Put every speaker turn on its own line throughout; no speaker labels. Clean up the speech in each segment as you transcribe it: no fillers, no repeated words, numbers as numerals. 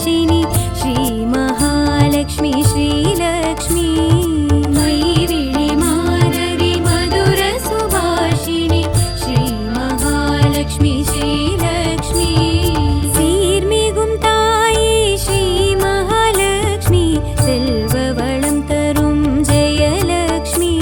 सुभाषिनि श्री महालक्ष्मी श्रीलक्ष्मी मैविळि माधवी मधुर सुभाषिनि श्री महालक्ष्मी श्रीलक्ष्मी सीर्मिगुम ताये श्री महालक्ष्मी सेल्व वळम तरुम जयलक्ष्मी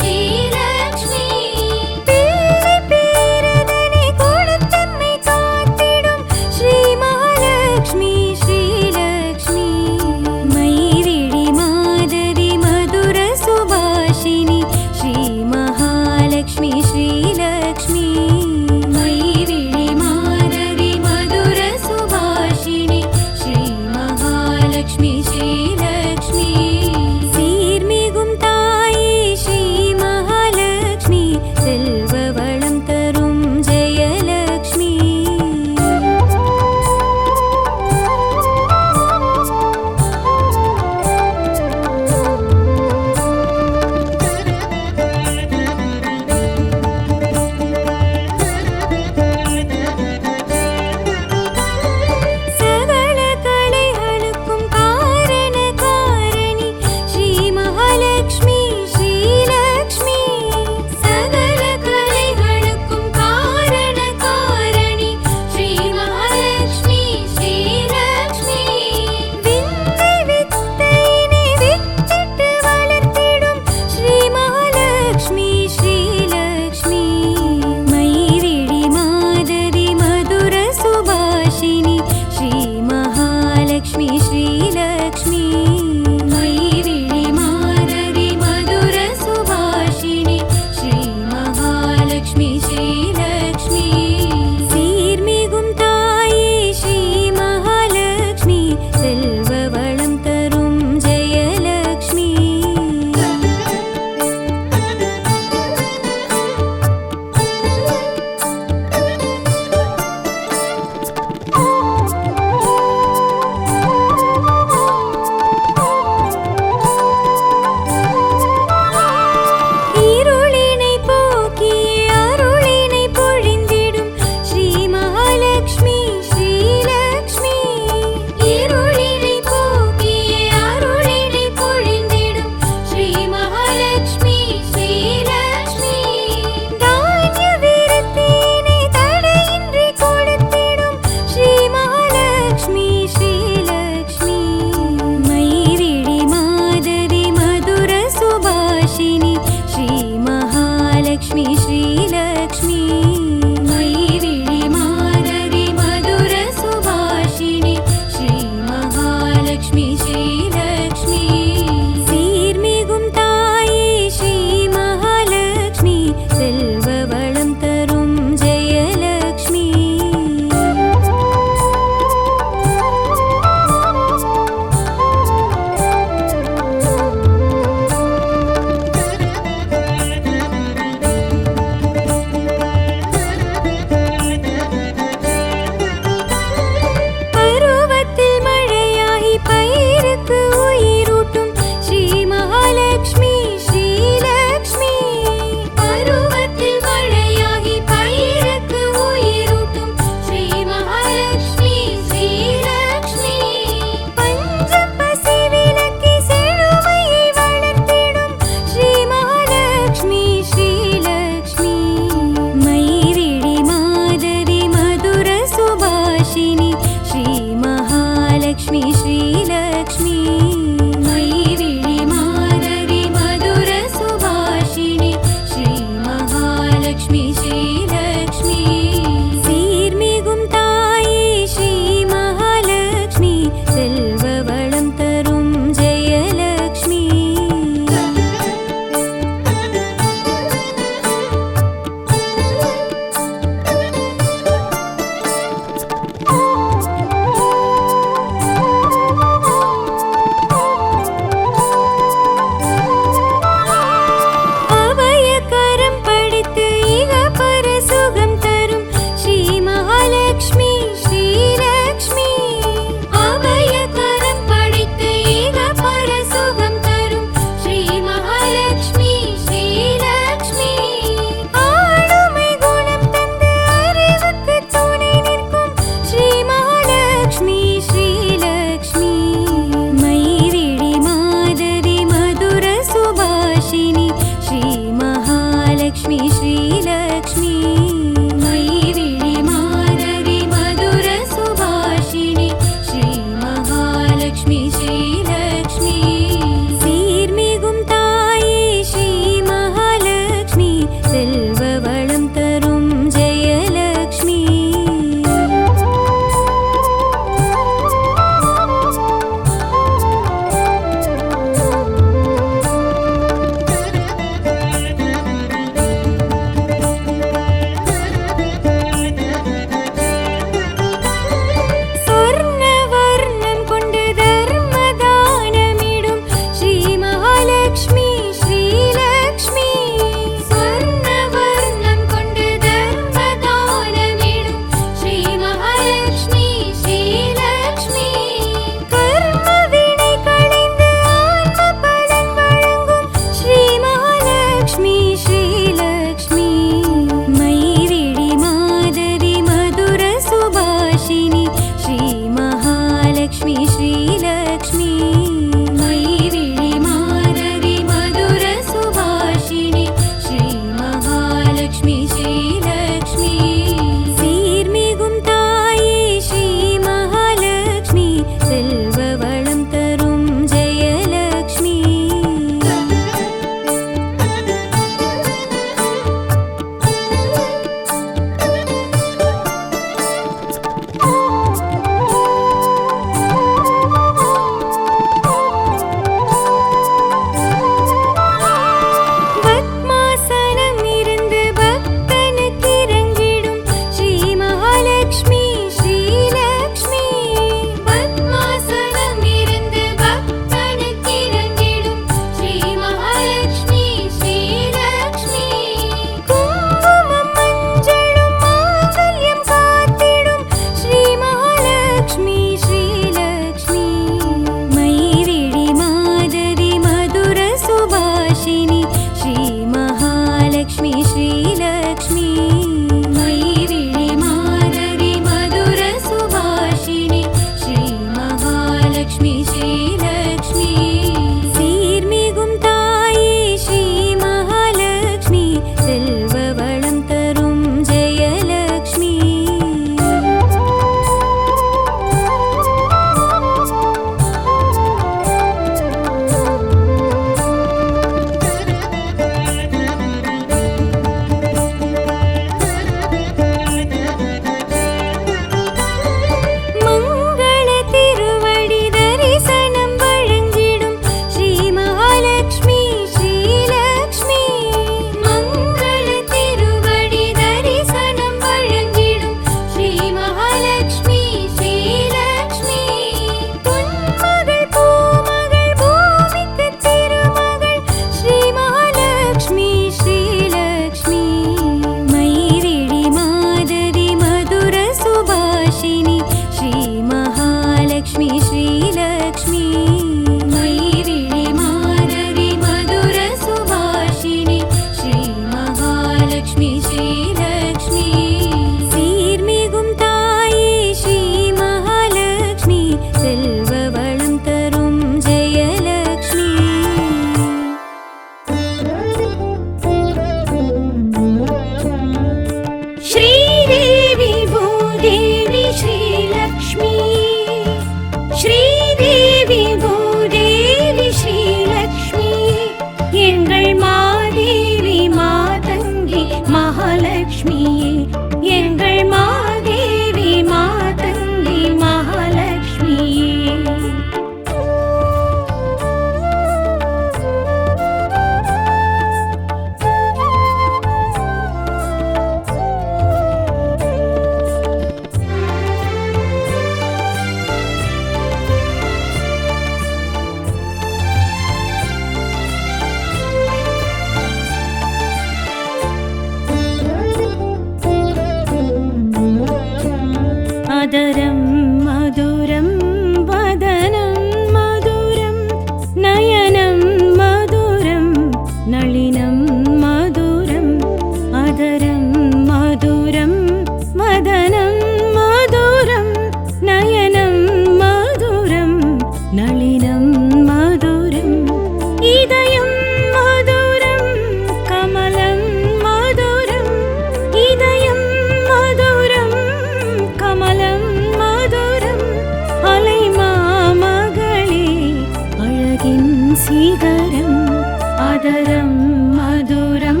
अदरं मधुरं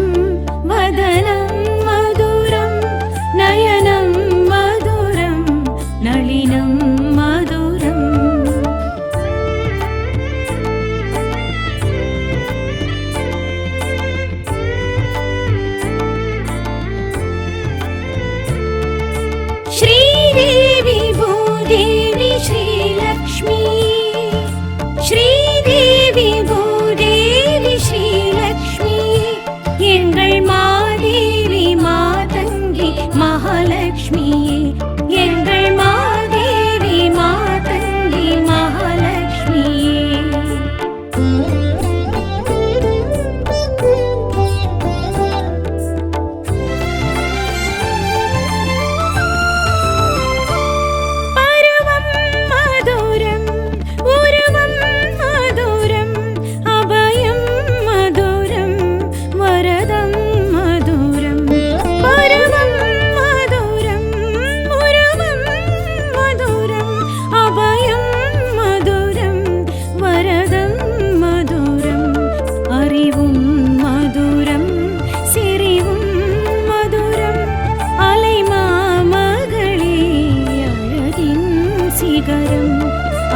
वदनं मधुरं नयनं मधुरं नलिनं मधुरम् श्रीदेवी भूदेवी श्रीलक्ष्मी श्रीदेवी भूदेवी श्रीलक्ष्मी एंगल मादेवी मातंगी महालक्ष्मिये एंगल मादेवी मातंगी महालक्ष्मिये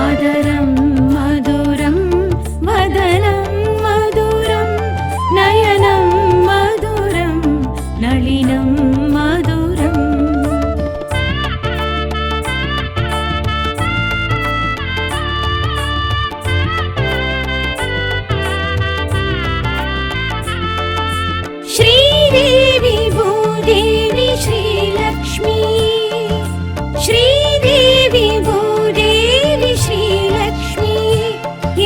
अदरं मधुरं वदनं मधुरं नयनं मधुरं नलिनं मधुरम् श्रीदेवी भूदेवी श्रीलक्ष्मी श्रीदेवी भूदेवी श्रीलक्ष्मी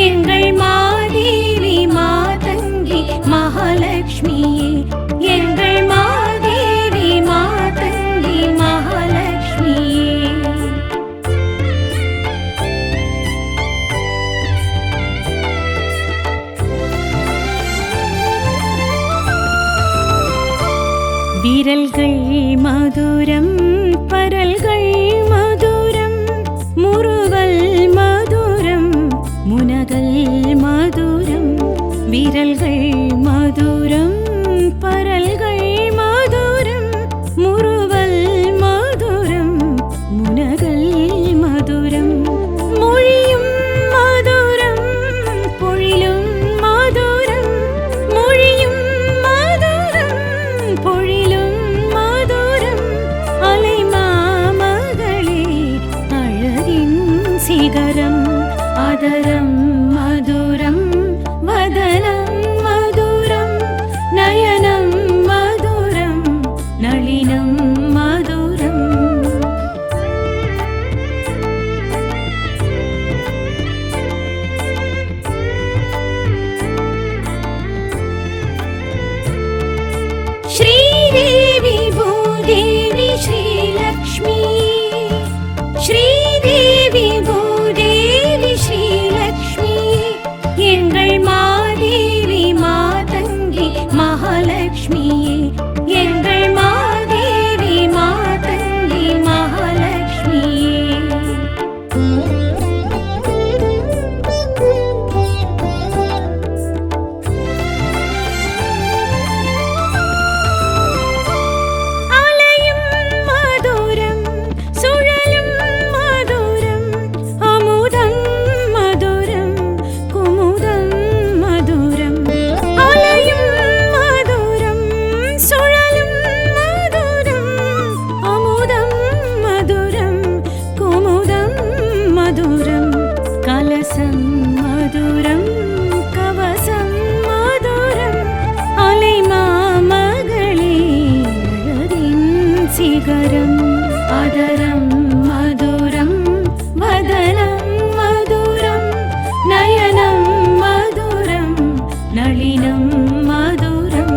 एंगल मादेवी मातंगी महालक्ष्मिये एंगल मादेवी मातंगी महालक्ष्मिये விரல்கள் மதுரம் பரல்கள் மதுரம் முறுவல் மதுரம் முனகல் மதுரம் விரல்கள் மதுரம் பரல்கள் மதுரம் முறுவல் மதுரம் முனகல் மதுரம் மொழியும் மதுரம் பொழிலும் மதுரம் மொழியும் மதுரம் பொழிலும் மதுரம் அலைமாமகளே அழகின் சிகரம் अदरं मधुरं वदनं मधुरं नयनं मधुरं नलिनं मधुरम् श्रीदेवी भूदेवी श्रीलक्ष्मी श्रीदेवी भूदेवी श्रीलक्ष्मी एंगल मादेवी मातंगी महालक्ष्मिये एंगल मादेवी मातंगी महालक्ष्मिये आलयं मधुरं सुழலும் मधुरं अमुदं मधुरं कुमुदं मधुरं आलयं मधुरं सुழலும் मधुरं अमुदं मधुरं कुमुदं मधुरं कलसं मधुरं कवसं मधुरं अலைமாமகளே அழகின் சிகரம் अदरं मधुरं वदनं मधुरं नयनं मधुरं नलिनं मधुरम्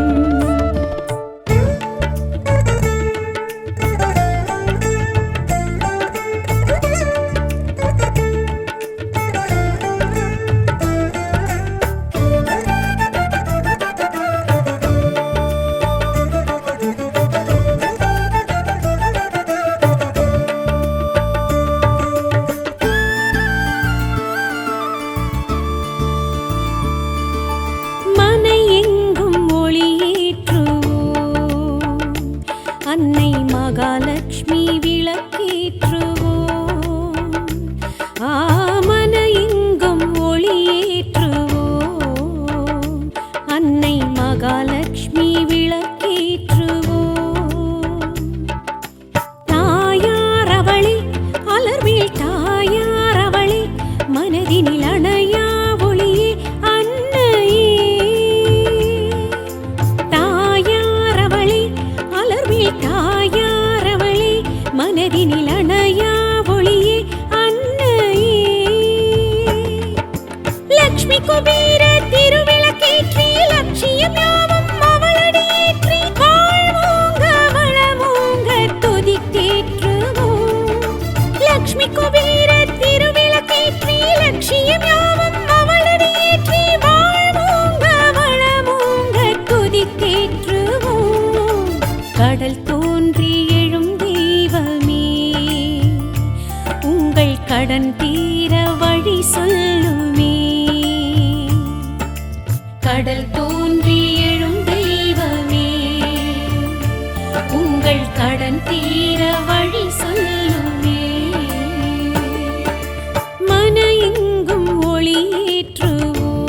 கடன் தீர வழி சொல்லுமே. கடல் தோன்றி எழும் தெய்வமே, உங்கள் கடன் தீர வழி சொல்லுமே. மன எங்கும் ஒளியேற்றுவோம்,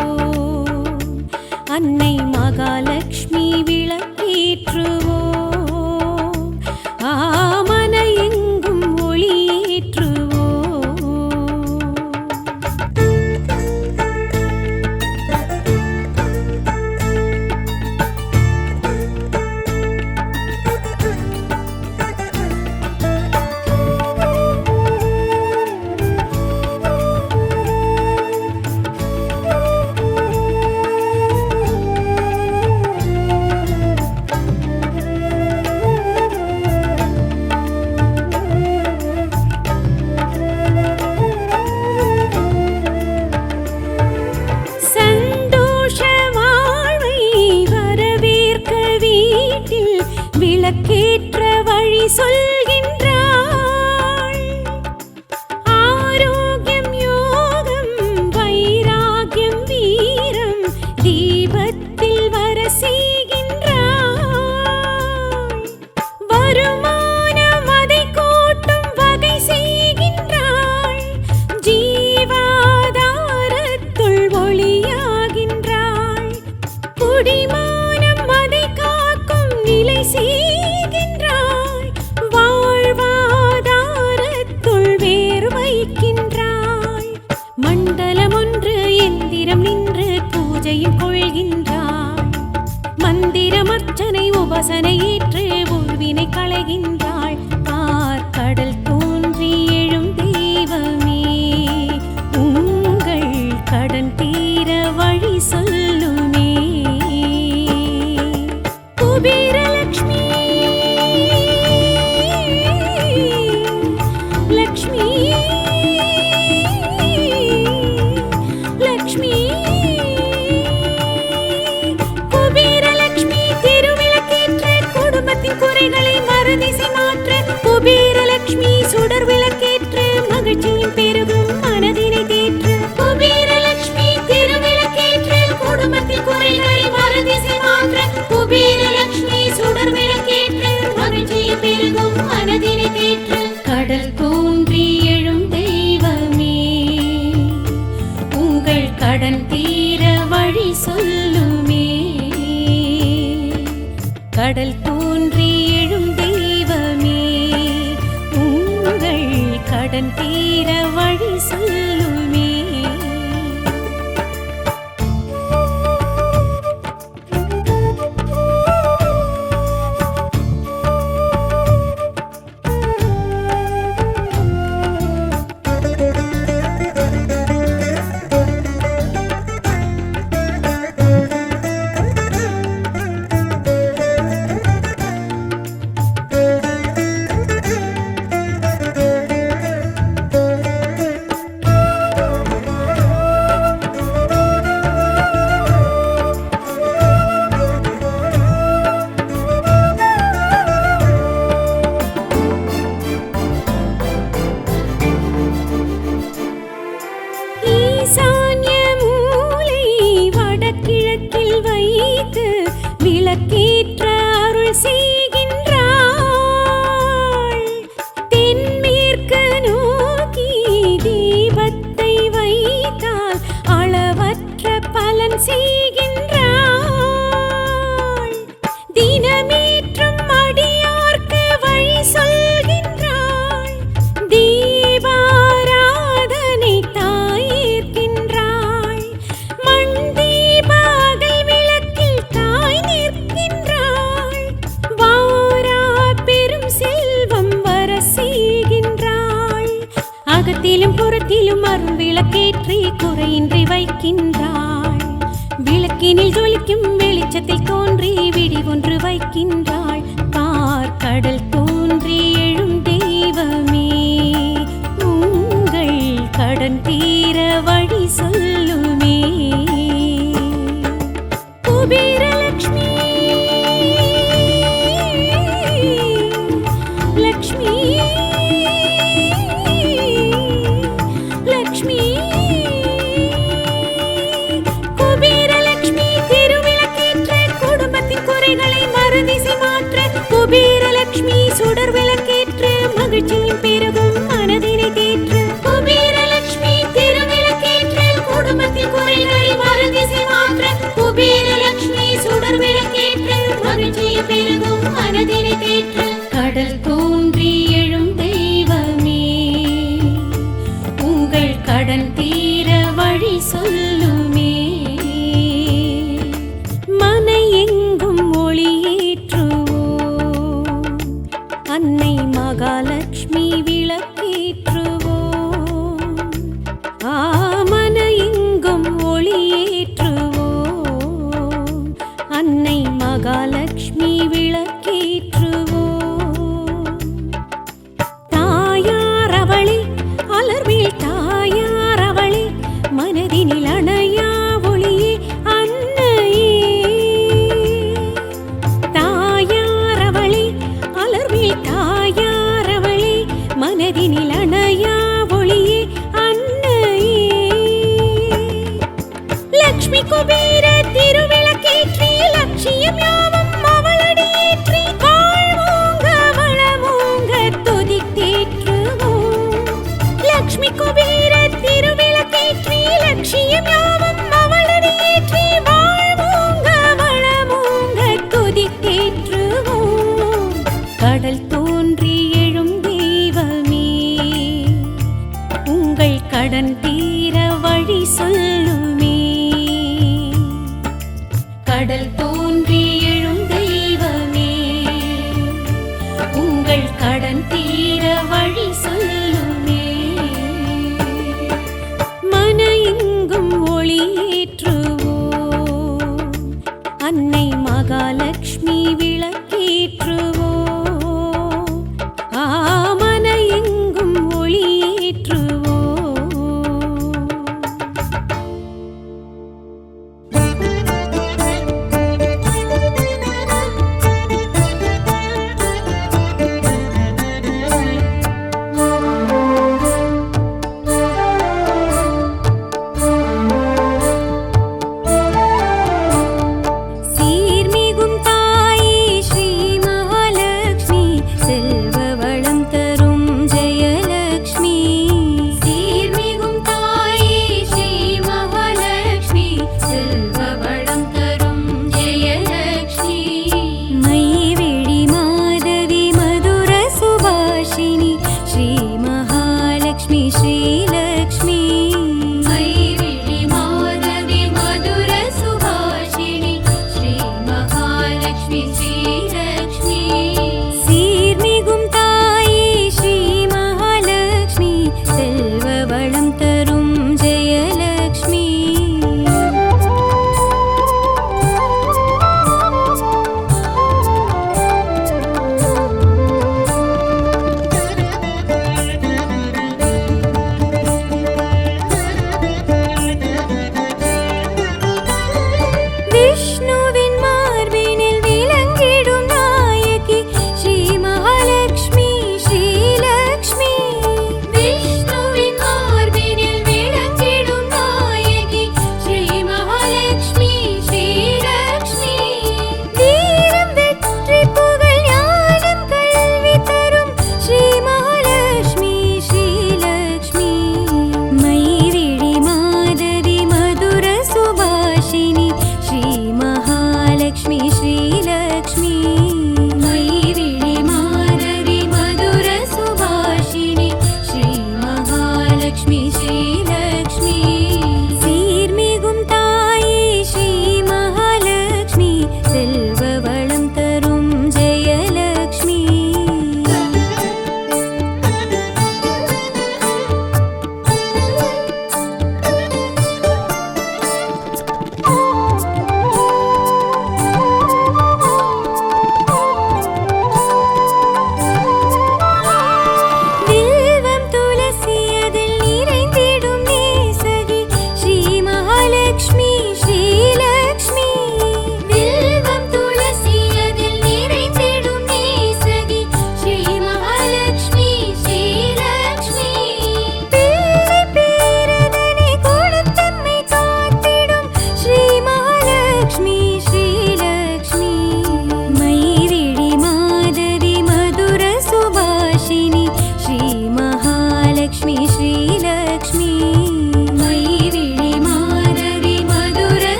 அன்னை மகாலட்சுமி விளக்கேற்றுவோம். மன எங்கும் ஒளியேற்றுவோம். விளக்கேற்ற வழி சொல்கின்றாள். ஆரோக்கியம் யோகம் வைராகியம் வீரம் தீபத்தில் வர செய்கின்றாள். வருமானம் அதை கூட்டும் வகை செய்கின்றாள். ஜீவாதாரத்துள் ஒளியாகின்றாள். குடிமானம் அதை காக்கும் நிலை செய்கின்றாள். வாழ்வாதாரத்துள் வேறு வைக்கின்றாள். மண்டலம் ஒன்று எந்திரம் நின்று பூஜையும் கொள்கின்றாள். மந்திரம் அர்ச்சனை உபாசனை ஏற்று உள்வினை களைகின்றாள். கடல் தோன்றி எழும் தெய்வமே, உங்கள் கடன் தீர வழி சொல்லுமே. குபேரலக்ஷ்மி லக்ஷ்மி லக்ஷ்மி குபேரலக்ஷ்மி திருவிளக்கேற்ற குடும்பத்தின் குறைகளை மறுதிசை மாற்ற. குபேரலக்ஷ்மி சுடர் விளக்கேற்ற மகிழ்ச்சியின் பெருகும் மனதினை தேற்ற. குபேரலக்ஷ்மி திருவிளக்கேற்ற குடும்பத்தின் குறைகளை மறுதிசை மாற்ற. குபேரலக்ஷ்மி சுடர் விளக்கேற்ற மகிழ்ச்சியின் பெருகும் மனதினை தேற்ற. கடல் தோன்றி எழும் தெய்வமே, உங்கள் கடன் தீர வழி சொல்லுமே. கடல் தோன்றி எழும் தெய்வமே, உங்கள் கடன் தீர வழி சொல்லுமே. விளக்கேற்ற அருள் செய்கின்றாள். தென்மேற்கு நோக்கி தீபத்தை வைத்தால் அளவற்ற பலன் செய்கின்றாள். தினமேற்றும் அடியார்க்கு வழி சொல்கின்றாள். தீபாராதனை தாயேற்கின்றாள். மண் தீபாகல் விளக்கில் தாய் நிற்கின்றாள். வாரா பெரும் செல்வம் வர செய்கின்றாள். அகத்திலும் புறத்திலும் அருள் விளக்கேற்றி குறையின்றி வைக்கின்றாள். விளக்கினில் ஜொலிக்கும் வெளிச்சத்தில் தோன்றி விடி ஒன்று வைக்கின்றாள். கடல் தோன்றி எழும் தெய்வமே, உங்கள் கடன் தீர வழி சொல்லுமே. குபேரலக்ஷ்மி லக்ஷ்மி மகிழ்ச்சியும் பெருகும் மனதினை தேற்று குபேரலட்சுமி திருவிளக்கேற்று குடும்பத்தின் குறைகளை மறுதிசை மாற்ற குபேரலட்சுமி சுடர் விளக்கேற்று மகிழ்ச்சியும் பெருகும் மனதினை தேற்று கடல் தோன்றி எழும் தெய்வமே உங்கள் கடன் தீர வழி சொல்லுமே மனை எங்கும் ஒளியேற்றுவோம் அன்னை மகாலட்சுமி விளக்கேற்றுவோம் மன எங்கும் ஒளியேற்றுவோம் அன்னை மகாலட்சுமி விளக்கேற்றுவோம் தாயார் அவளே அலர்மேல் தாயார் அவளே மனதினில் அணையா ஒளியே அன்னையே தாயார் அவளே அலர்மேல் தாயார் அவளே மனதினில் அணையா ஒளியே அன்னையே லக்ஷ்மி குபேர திருவிளக்கேற்றி லட்சியம் யாவும் அவளடியேற்றி வாழ்வோங்க வளமோங்க துதித்தேற்றுவோம் லக்ஷ்மி குபேர திருவிளக்கேற்றி லட்சியம் யாவும் அவளடியேற்றி வாழ்வோங்க வளமோங்க துதித்தேற்றுவோம் கடல் தோன்றி எழும் தெய்வமே உங்கள் கடன் தீர வழி சொல்லுமே கடல் தோன்றி எழும் தெய்வமே உங்கள் கடன் தீர வழி சொல்லுமே மன எங்கும் ஒளியேற்றுவோம் அன்னை மகாலட்சுமி விளக்கேற்றுவோம் மன எங்கும் ஒளியேற்றுவோம்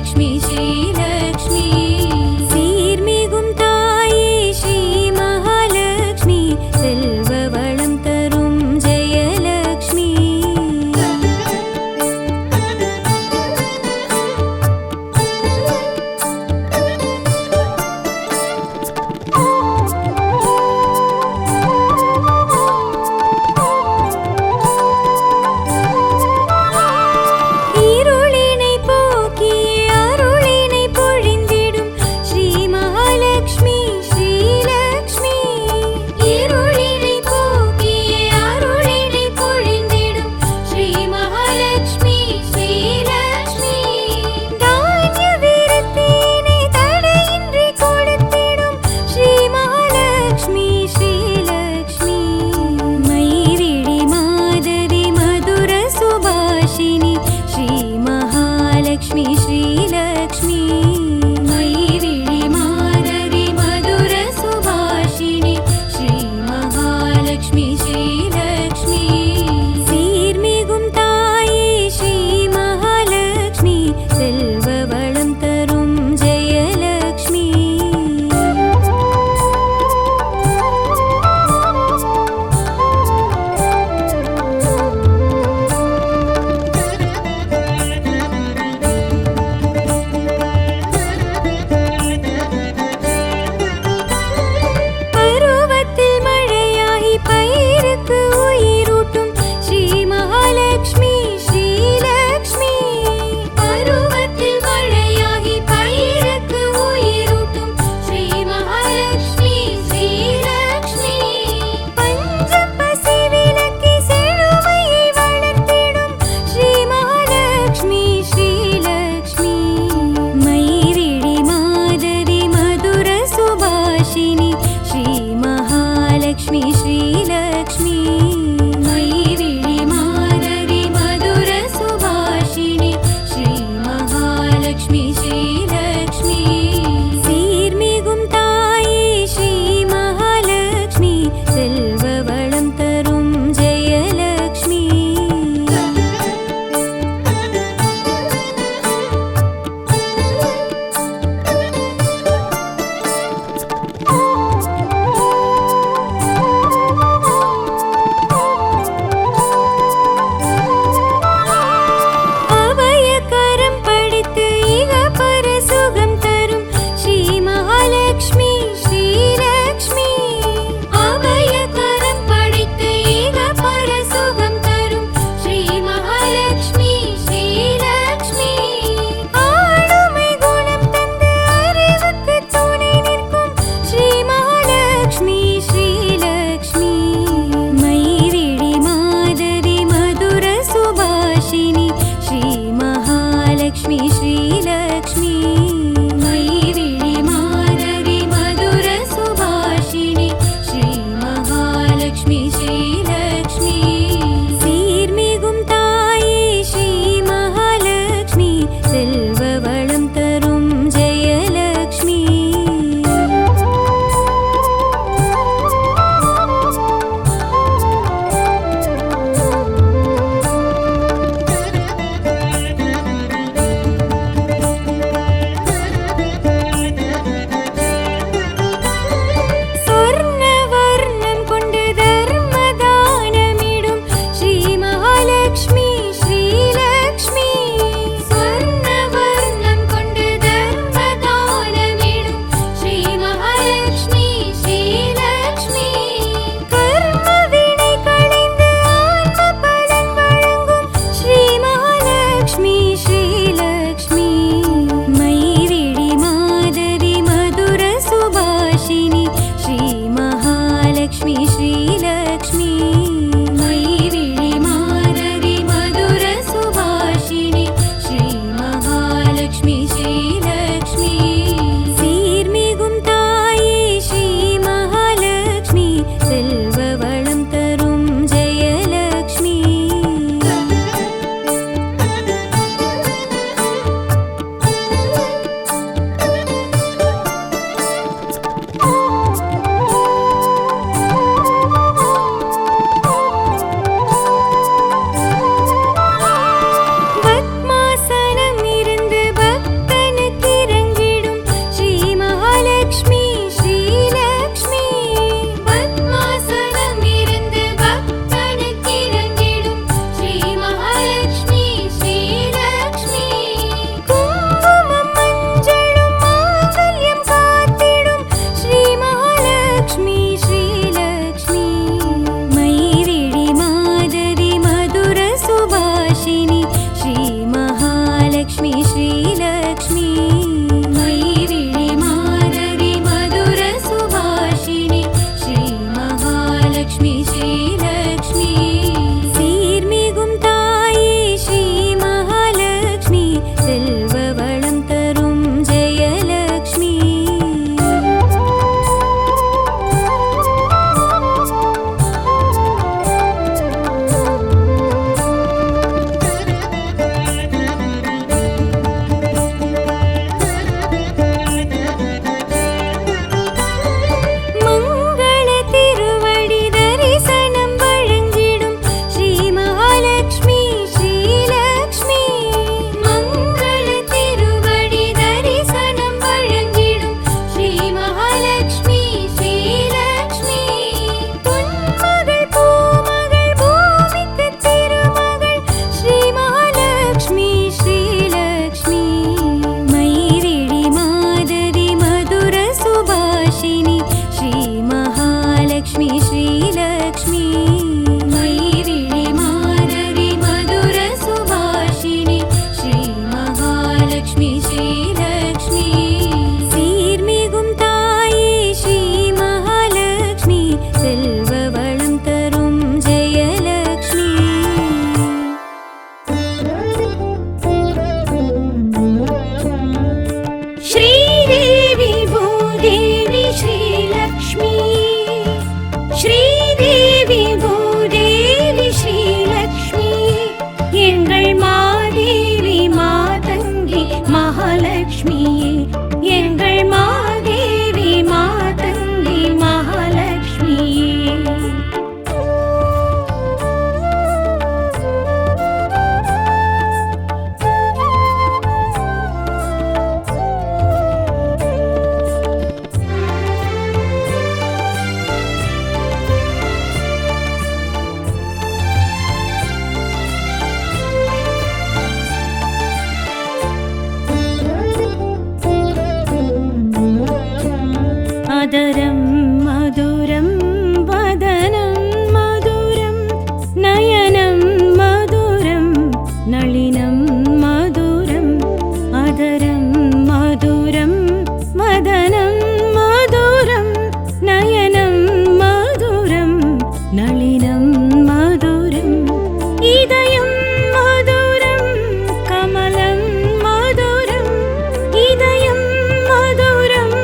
ஜெயலக்ஷ்மி ஸ்ரீலக்ஷ்மி சீர்மிகும் தாயே ஸ்ரீ மகாலக்ஷ்மி செல்வ வளம் தரும் ஜெயலக்ஷ்மி மகாலட்சுமியே எங்கள் மாதேவி மாதங்கி மகாலட்சுமியே. அதரம் மதுரம் வதனம் மதுரம் நயனம் மதுரம் நளினம் மதுரம். அதரம் மதுரம் வதனம் மதுரம் நயனம் மதுரம் நளினம் மதுரம். இதயம் மதுரம் கமலம் மதுரம். இதயம் மதுரம்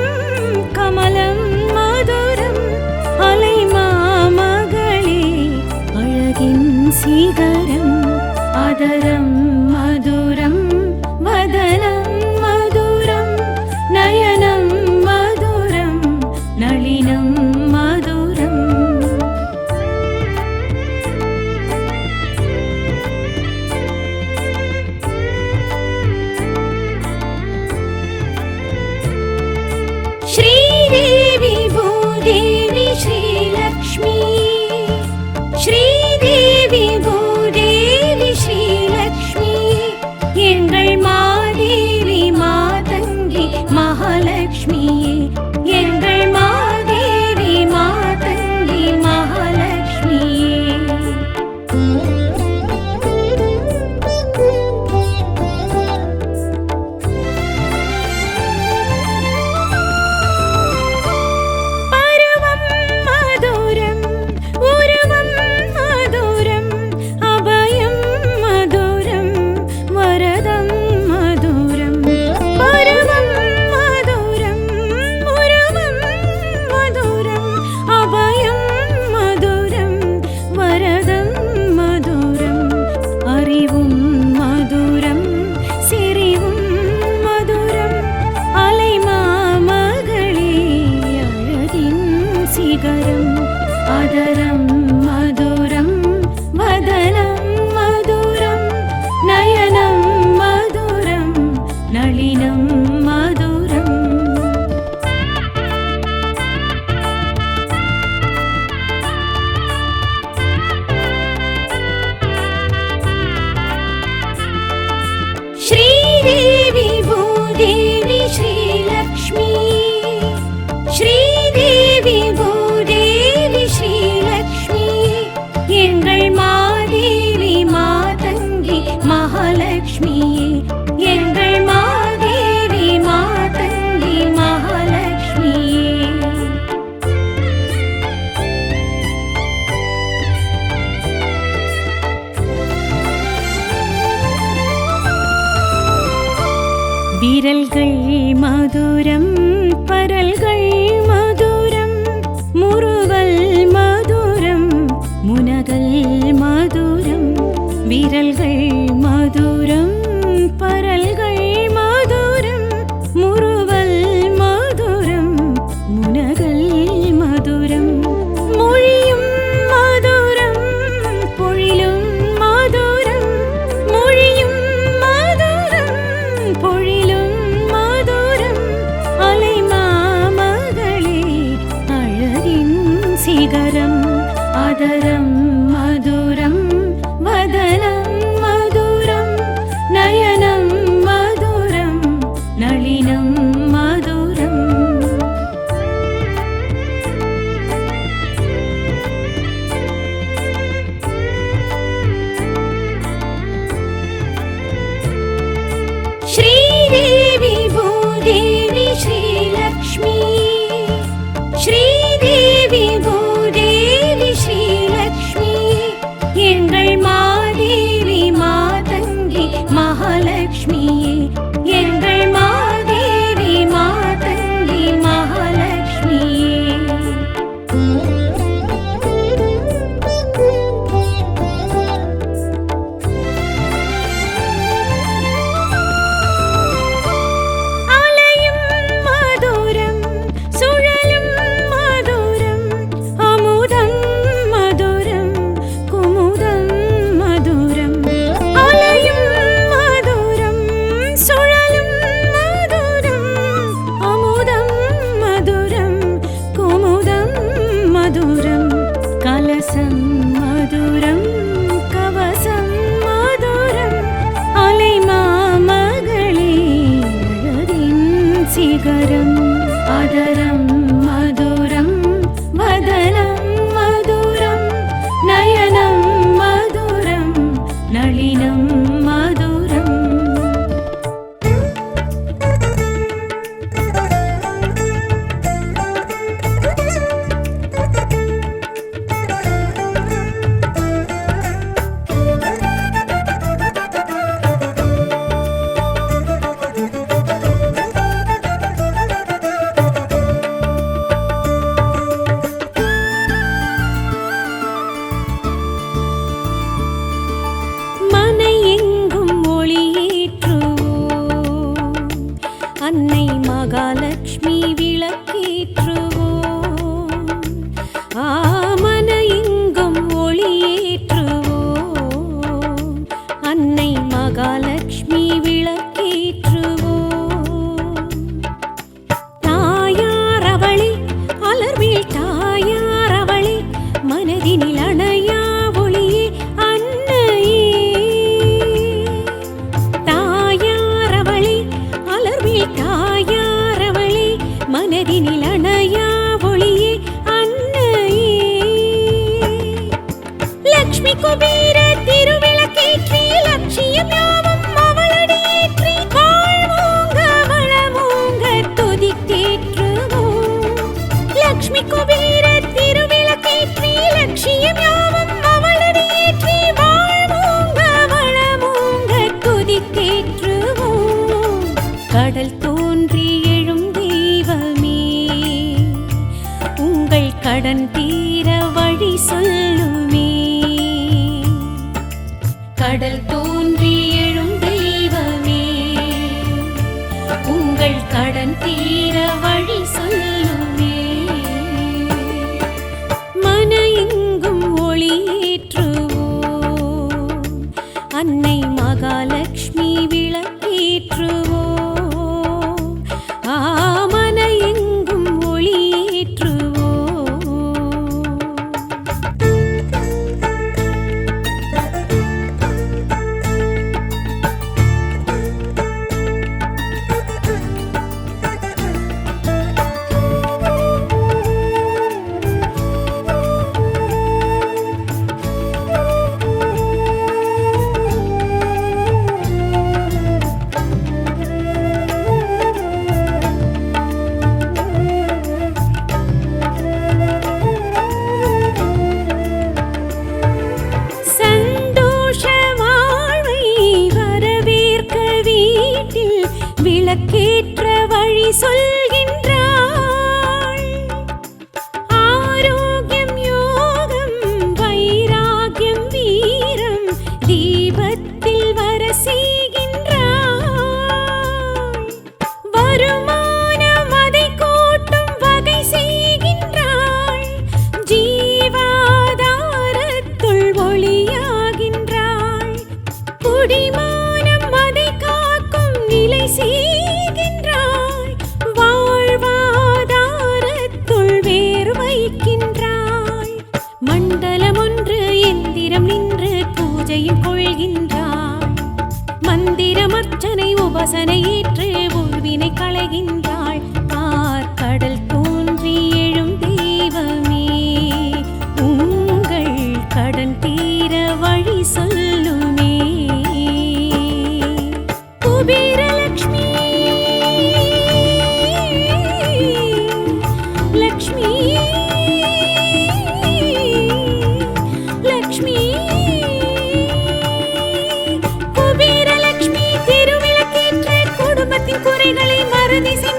கமலம் மதுரம். அலைமாமகளே அழகின் சிகரம். அதரம் மதுரம் வதனம் மதுரம் நயனம் மதுரம் நளினம் மதுரம். श्रीदेवी भूदेवी श्रीलक्ष्मी. श्रीदेवी भूदेवी श्रीलक्ष्मी எங்கள் மாதேவி மாதங்கி மகாலட்சுமியே எங்கள் மாதேவி மாதங்கி மகாலட்சுமியே. பருவம் மதுரம் உருவம் மதுரம் அபயம் மதுரம் வரதம் மதுரம். பருவம் மதுரம் உருவம் மதுரம் அபயம் மதுரம் வரதம் மதுரம். அறிவும் மதுரம் சிரிவும் மதுரம். அலைமாமகளே அழகின் சிகரம். அதரம் மதுரம் வதனம் மதுரம் நயனம் மதுரம் நளினம் மதுரம். श्रीदेवी भूदेवी श्रीलक्ष्मी. श्रीदेवी भूदेवी श्रीलक्ष्मी எங்கள் மாதேவி மாதங்கி மகாலட்சுமியே எங்கள் மாதேவி மாதங்கி மகாலட்சுமியே. விரல்கள் மதுரம் பரல்கள் மதுரம் முறுவல் மதுரம் முனகல் மதுரம். விரல்கள் மதுரம் பரல்கள் மதுரம் முறுவல் மதுரம் முனகல் மதுரம். மொழியும் மதுரம் பொழிலும் மதுரம். மொழியும் மதுரம் பொழிலும் மதுரம். அலைமாமகளே அழகின் சிகரம். அதரம் மதுரம் வதனம் மதுரம் நயனம் மதுரம் நளினம் மதுரம். श्रीदेवी भूदेवी श्रीलक्ष्मी. श्रीदेवी भूदेवी श्रीलक्ष्मी எங்கள் மாதேவி மாதங்கி மகாலட்சுமியே எங்கள் மாதேவி சிகரம் அதரம் மதுரம் வதனம் மதுரம் நயனம் மதுரம் நளினம் மதுரம். அன்னை மகாலட்சுமி விளக்கேற்றுவோம். ஆமன எங்கும் ஒளியேற்றுவோம். அன்னை மகாலட்சுமி விளக்கேற்றுவோம். தாயார் அவளே அலர்வில் தாயார் அவளே மனதினில் அணையா ஒளியே அன்னையே. தாயார் அவளே அலர்வில் தாயார் அவளே மனதினில் அணையா ஒளியே அன்னையே. லக்ஷ்மி குபேர திருவிளக்கேற்றி லட்சியம் யாவும் அவளடியேற்றி வாழ்வோங்க வளமோங்க துதித்தேற்றுவோம். லக்ஷ்மி குபேர திருவிளக்கேற்றி லட்சியம் யாவும் அவளடியேற்றி வாழ்வோங்க வளமோங்க துதித்தேற்றுவோம். கடல் தோன்றி எழும் தெய்வமே உங்கள் கடன் தீர வழி சொல்லுமே. கடல் தோன்றி எழும் தெய்வமே உங்கள் கடன் தீர வழி சொல்லுமே. மன எங்கும் ஒளியேற்றுவோம். அன்னை மகாலட்சுமி விளக்கேற்றுவோம். ஆமன எங்கும் ஒளியேற்றுவோம். விளக்கேற்ற வழி சொல்கின்றாள். ஆரோக்கியம் யோகம் வைராகியம் வீரம் தீபத்தில் வர செய்கின்றாள். வருமானம் அதை கூட்டும் வகை செய்கின்றாள். ஜீவாதாரத்துள் ஒளியாகின்றாள். குடிமானம் அதை காக்கும் நிலை செய்கின்றாள். வாழ்வாதாரத்துள் வேறு வைக்கின்றாள். மண்டலம் ஒன்று எந்திரம் நின்று பூஜையும் கொள்கின்றாள். மந்திரம் அர்ச்சனை உபாசனை ஏற்று உள்வினை களைகின்றாள். கடல் தோன்றி எழும் தெய்வமே உங்கள் கடன் தீர வழி சொல்லுமே. குபேரலக்ஷ்மி லக்ஷ்மி லக்ஷ்மி குபேரலக்ஷ்மி திருவிளக்கேற்ற குடும்பத்தின் குறைகளை மறுதிசை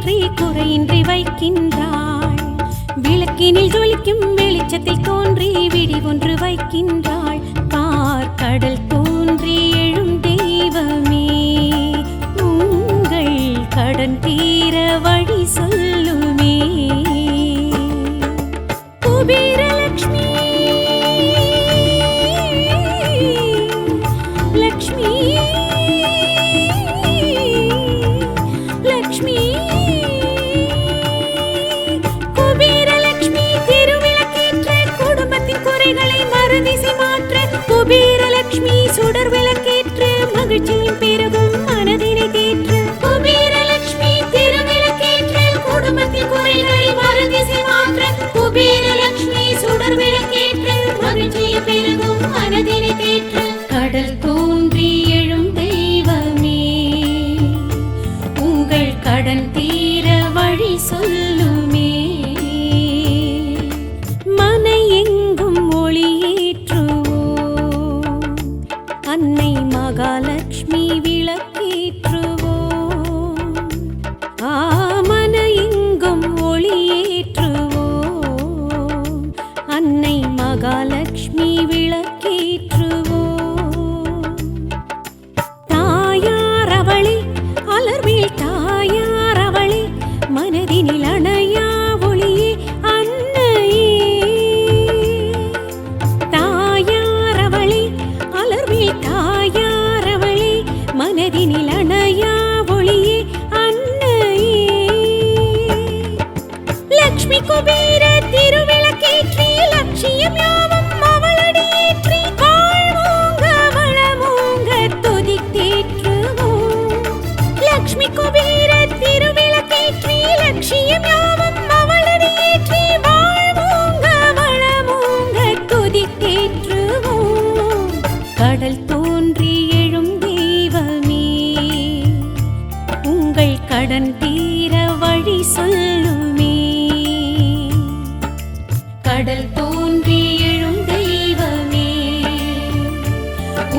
தோன்றி குறையின்றி வைக்கின்றாள். விளக்கினில் ஜொலிக்கும் வெளிச்சத்தில் தோன்றி விடி ஒன்று வைக்கின்றாள். பார்க்கடல் தோன்றி எழும் தெய்வமே, உங்கள் கடன் தீர வழி சொல்லுமே. குபேரலக்ஷ்மி லக்ஷ்மி லக்ஷ்மி குபேரலக்ஷ்மி திருவிளக்கேற்ற குடும்பத்தின் குறைகளை மறுதிசை மாற்ற. குபேரலக்ஷ்மி சுடர் விளக்கேற்று மகிழ்ச்சியும் பெருகும் மனதினை தேற்ற. குபேரலக்ஷ்மி திருவிளக்கேற்ற குடும்பத்தின் குறைகளை மறுதிசை மாற்ற. குபேரலக்ஷ்மி சுடர் விளக்கேற்று மகிழ்ச்சியும் பெருகும் மனதினை தேற்ற. கடல் தோன்றி எழும் தெய்வமே, உங்கள் கடன் தீர வழி சொல்லுமே. மனை எங்கும் ஒளியேற்றுவோம், அன்னை மகாலட்சுமி விளக்கேற்றுவோம். மன எங்கும் ஒளியேற்றுவோம், அன்னை மகாலட்சுமி விளக்கேற்றுவோம். தாயார் அவளே, அலர்மேல் தாயார் அவளே, மனதினில் அணையா ஒளியே அன்னையே. தாயார் அவளே, அலர்மேல் தாயார் அவளே, மனதினில் அணையா ஒளியே அன்னையே. லக்ஷ்மி குபேர திருவிளக்கேற்றி லட்சியம் யாவும் அவளடியேற்றி. வாழ்வோங்க வளமோங்க துதித்தேற்றுவோம். லக்ஷ்மி குபேர திருவிளக்கேற்றி லட்சியம் யாவும் அவளடியேற்றி. வாழ்வோங்க வளமோங்க துதித்தேற்றுவோம். கடல் தோன்றி எழும் தெய்வமே, உங்கள் கடன் தீர வழி சொல்லுமே. கடல் தோன்றி எழும் தெய்வமே,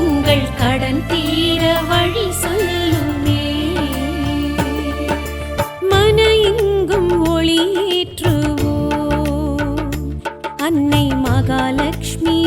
உங்கள் கடன் தீர வழி சொல்லுமே. மன எங்கும் ஒளியேற்றுவோம், அன்னை மகாலட்சுமி